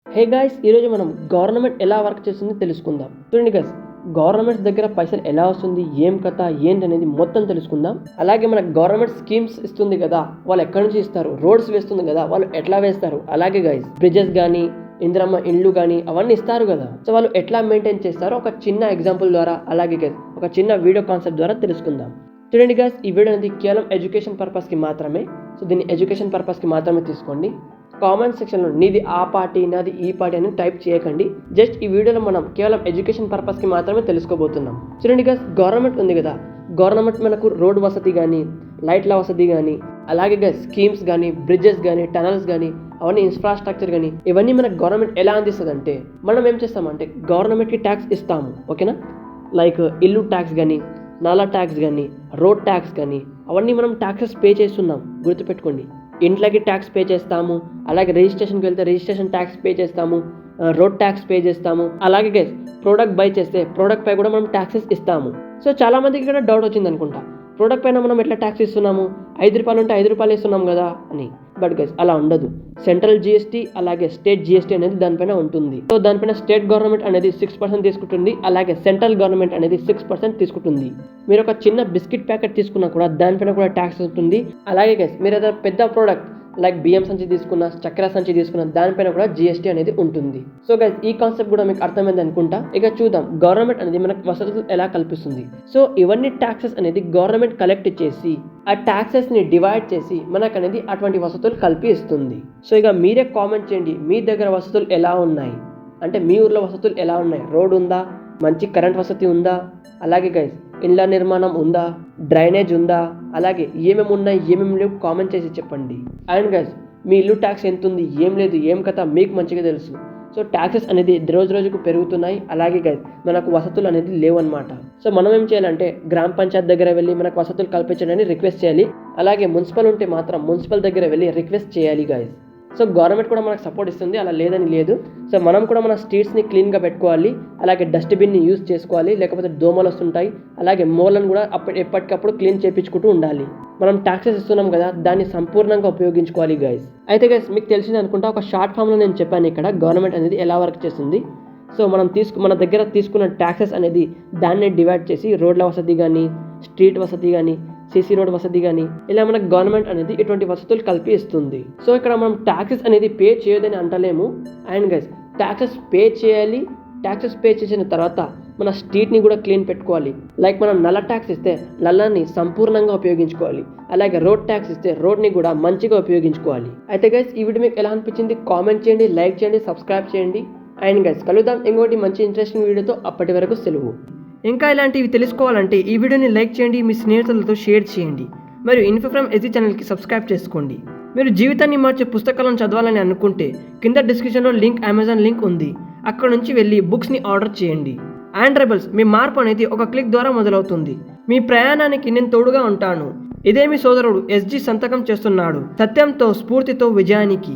Hey guys, ఈరోజు మనం government ఎలా వర్క్ చేస్తుందో తెలుసుకుందాం. చూడండి గైస్, గవర్నమెంట్స్ దగ్గర పైసలు ఎలా వస్తుంది, ఏం కథ ఏంటి అనేది మొత్తం తెలుసుకుందాం. అలాగే మన గవర్నమెంట్ స్కీమ్స్ ఇస్తుంది కదా, వాళ్ళు ఎక్కడి నుంచి ఇస్తారు, రోడ్స్ వేస్తుంది కదా, వాళ్ళు ఎట్లా వేస్తారు, అలాగే గైస్ బ్రిడ్జెస్ కానీ ఇందిరమ్మ ఇండ్లు కానీ అవన్నీ ఇస్తారు కదా, సో వాళ్ళు ఎట్లా మెయింటైన్ చేస్తారో ఒక చిన్న ఎగ్జాంపుల్ ద్వారా, అలాగే గైస్ ఒక చిన్న వీడియో కాన్సెప్ట్ ద్వారా తెలుసుకుందాం. చూడండి గైస్, ఈ వీడియో అనేది కేవలం ఎడ్యుకేషన్ పర్పస్కి మాత్రమే. సో దీన్ని ఎడ్యుకేషన్ పర్పస్కి మాత్రమే తీసుకోండి. కామెంట్ సెక్షన్లో నీది ఆ పార్టీ నాది ఈ పార్టీ అని టైప్ చేయకండి. జస్ట్ ఈ వీడియోలో మనం కేవలం ఎడ్యుకేషన్ పర్పస్కి మాత్రమే తెలుసుకోబోతున్నాం. చూడండి గైస్, గవర్నమెంట్ ఉంది కదా, గవర్నమెంట్ మనకు రోడ్ వసతి కానీ లైట్ల వసతి కానీ అలాగే గైస్ స్కీమ్స్ కానీ బ్రిడ్జెస్ కానీ టనల్స్ కానీ అవన్నీ ఇన్ఫ్రాస్ట్రక్చర్ కానీ ఇవన్నీ మనకు గవర్నమెంట్ ఎలా అందిస్తుంది అంటే, మనం ఏం చేస్తామంటే గవర్నమెంట్కి ట్యాక్స్ ఇస్తాము, ఓకేనా. లైక్ ఇల్లు ట్యాక్స్ కానీ నాలా ట్యాక్స్ కానీ రోడ్ ట్యాక్స్ కానీ అవన్నీ మనం ట్యాక్సెస్ పే చేస్తున్నాం, గుర్తుపెట్టుకోండి. ఇంట్లోకి ట్యాక్స్ పే చేస్తాము, అలాగే రిజిస్ట్రేషన్కి వెళ్తే రిజిస్ట్రేషన్ ట్యాక్స్ పే చేస్తాము, రోడ్ ట్యాక్స్ పే చేస్తాము, అలాగే గైస్ ప్రోడక్ట్ బై చేస్తే ప్రోడక్ట్ పై కూడా మనం ట్యాక్సెస్ ఇస్తాము. సో చాలా మందికి ఇక్కడ డౌట్ వచ్చింది అనుకుంటా, ప్రోడక్ట్ పైన మనం ఎట్లా ట్యాక్స్ ఇస్తున్నాము, 5 రూపాయలు ఉంటే 5 రూపాయలు ఇస్తున్నాం కదా అని. బట్ గైస్ అలా ఉండదు. సెంట్రల్ జిఎస్టీ అలాగే స్టేట్ జిఎస్టీ అనేది దానిపైన ఉంటుంది. సో దానిపైన స్టేట్ గవర్నమెంట్ అనేది 6% తీసుకుంటుంది, అలాగే సెంట్రల్ గవర్నమెంట్ అనేది 6% తీసుకుంటుంది. మీరు ఒక చిన్న బిస్కెట్ ప్యాకెట్ తీసుకున్నా కూడా దానిపైన కూడా ట్యాక్స్ ఉంటుంది. అలాగే గైస్ మీరు ఏదైనా పెద్ద ప్రోడక్ట్ లైక్ బియ్యం సంచి తీసుకున్న, చక్కెర సంచి తీసుకున్న దానిపైన కూడా జిఎస్టీ అనేది ఉంటుంది. సో గైస్ ఈ కాన్సెప్ట్ కూడా మీకు అర్థమైంది అనుకుంటా. ఇక చూద్దాం గవర్నమెంట్ అనేది మనకు వసతులు ఎలా కల్పిస్తుంది. సో ఇవన్నీ ట్యాక్సెస్ అనేది గవర్నమెంట్ కలెక్ట్ చేసి ఆ ట్యాక్సెస్ ని డివైడ్ చేసి మనకు అనేది అటువంటి వసతులు కల్పి ఇస్తుంది. సో ఇక మీరే కామెంట్ చేయండి, మీ దగ్గర వసతులు ఎలా ఉన్నాయి, అంటే మీ ఊర్లో వసతులు ఎలా ఉన్నాయి, రోడ్ ఉందా, మంచి కరెంట్ వసతి ఉందా, అలాగే గైస్ ఇళ్ళ నిర్మాణం ఉందా, డ్రైనేజ్ ఉందా, అలాగే ఏమేమి ఉన్నాయి ఏమేమి లేవు కామెంట్ చేసి చెప్పండి. అండ్ గైస్ మీ ఇల్లు ట్యాక్స్ ఎంత ఉంది, ఏం లేదు, ఏం కథ మీకు మంచిగా తెలుసు. సో ట్యాక్సెస్ అనేది రోజు రోజుకు పెరుగుతున్నాయి, అలాగే గైస్ మనకు వసతులు అనేది లేవు అనమాట. సో మనం ఏం చేయాలంటే గ్రామ పంచాయత్ దగ్గర వెళ్ళి మనకు వసతులు కల్పించడానికి రిక్వెస్ట్ చేయాలి, అలాగే మున్సిపల్ ఉంటే మాత్రం మున్సిపల్ దగ్గర వెళ్ళి రిక్వెస్ట్ చేయాలి గైస్. సో గవర్నమెంట్ కూడా మనకు సపోర్ట్ ఇస్తుంది, అలా లేదని లేదు. సో మనం కూడా మన స్ట్రీట్స్ని క్లీన్గా పెట్టుకోవాలి, అలాగే డస్ట్బిన్ని యూజ్ చేసుకోవాలి, లేకపోతే దోమలు వస్తుంటాయి, అలాగే మూలను కూడా ఎప్పటికప్పుడు క్లీన్ చేయించుకుంటూ ఉండాలి. మనం ట్యాక్సెస్ ఇస్తున్నాం కదా, దాన్ని సంపూర్ణంగా ఉపయోగించుకోవాలి గైస్. అయితే గైస్ మీకు తెలిసింది అనుకుంటా, ఒక షార్ట్ ఫామ్లో నేను చెప్పాను ఇక్కడ గవర్నమెంట్ అనేది ఎలా వర్క్ చేస్తుంది. సో మన దగ్గర తీసుకున్న ట్యాక్సెస్ అనేది దాన్ని డివైడ్ చేసి రోడ్ల వసతి కానీ స్ట్రీట్ వసతి కానీ సిసి రోడ్ వసతి కానీ ఇలా మనకు గవర్నమెంట్ అనేది ఇటువంటి వసతులు కల్పి ఇస్తుంది. సో ఇక్కడ మనం ట్యాక్సెస్ అనేది పే చేయదని అంటలేము. అండ్ గైస్ ట్యాక్సెస్ పే చేయాలి, ట్యాక్సెస్ పే చేసిన తర్వాత మన స్ట్రీట్ని కూడా క్లీన్ పెట్టుకోవాలి. లైక్ మనం నల్ల ట్యాక్స్ ఇస్తే నల్లని సంపూర్ణంగా ఉపయోగించుకోవాలి, అలాగే రోడ్ ట్యాక్స్ ఇస్తే రోడ్ని కూడా మంచిగా ఉపయోగించుకోవాలి. అయితే గైస్ ఈ వీడియో మీకు ఎలా అనిపించింది కామెంట్ చేయండి, లైక్ చేయండి, సబ్స్క్రైబ్ చేయండి. అండ్ గైస్ కలుద్దాం ఇంకోటి మంచి ఇంట్రెస్టింగ్ వీడియోతో. అప్పటి వరకు సెలవు. ఇంకా ఇలాంటివి తెలుసుకోవాలంటే ఈ వీడియోని లైక్ చేయండి, మీ స్నేహితులతో షేర్ చేయండి, మరియు ఇన్ఫో ఫ్రమ్ ఎస్జీ ఛానల్కి సబ్స్క్రైబ్ చేసుకోండి. మీరు జీవితాన్ని మార్చే పుస్తకాలను చదవాలని అనుకుంటే కింద డిస్క్రిప్షన్లో అమెజాన్ లింక్ ఉంది, అక్కడ నుంచి వెళ్ళి బుక్స్ని ఆర్డర్ చేయండి. అండ్ రెబల్స్, మీ మార్పు అనేది ఒక క్లిక్ ద్వారా మొదలవుతుంది. మీ ప్రయాణానికి నేను తోడుగా ఉంటాను. ఇదే మీ సోదరుడు ఎస్జీ సంతకం చేస్తున్నాడు. సత్యంతో స్ఫూర్తితో విజయానికి.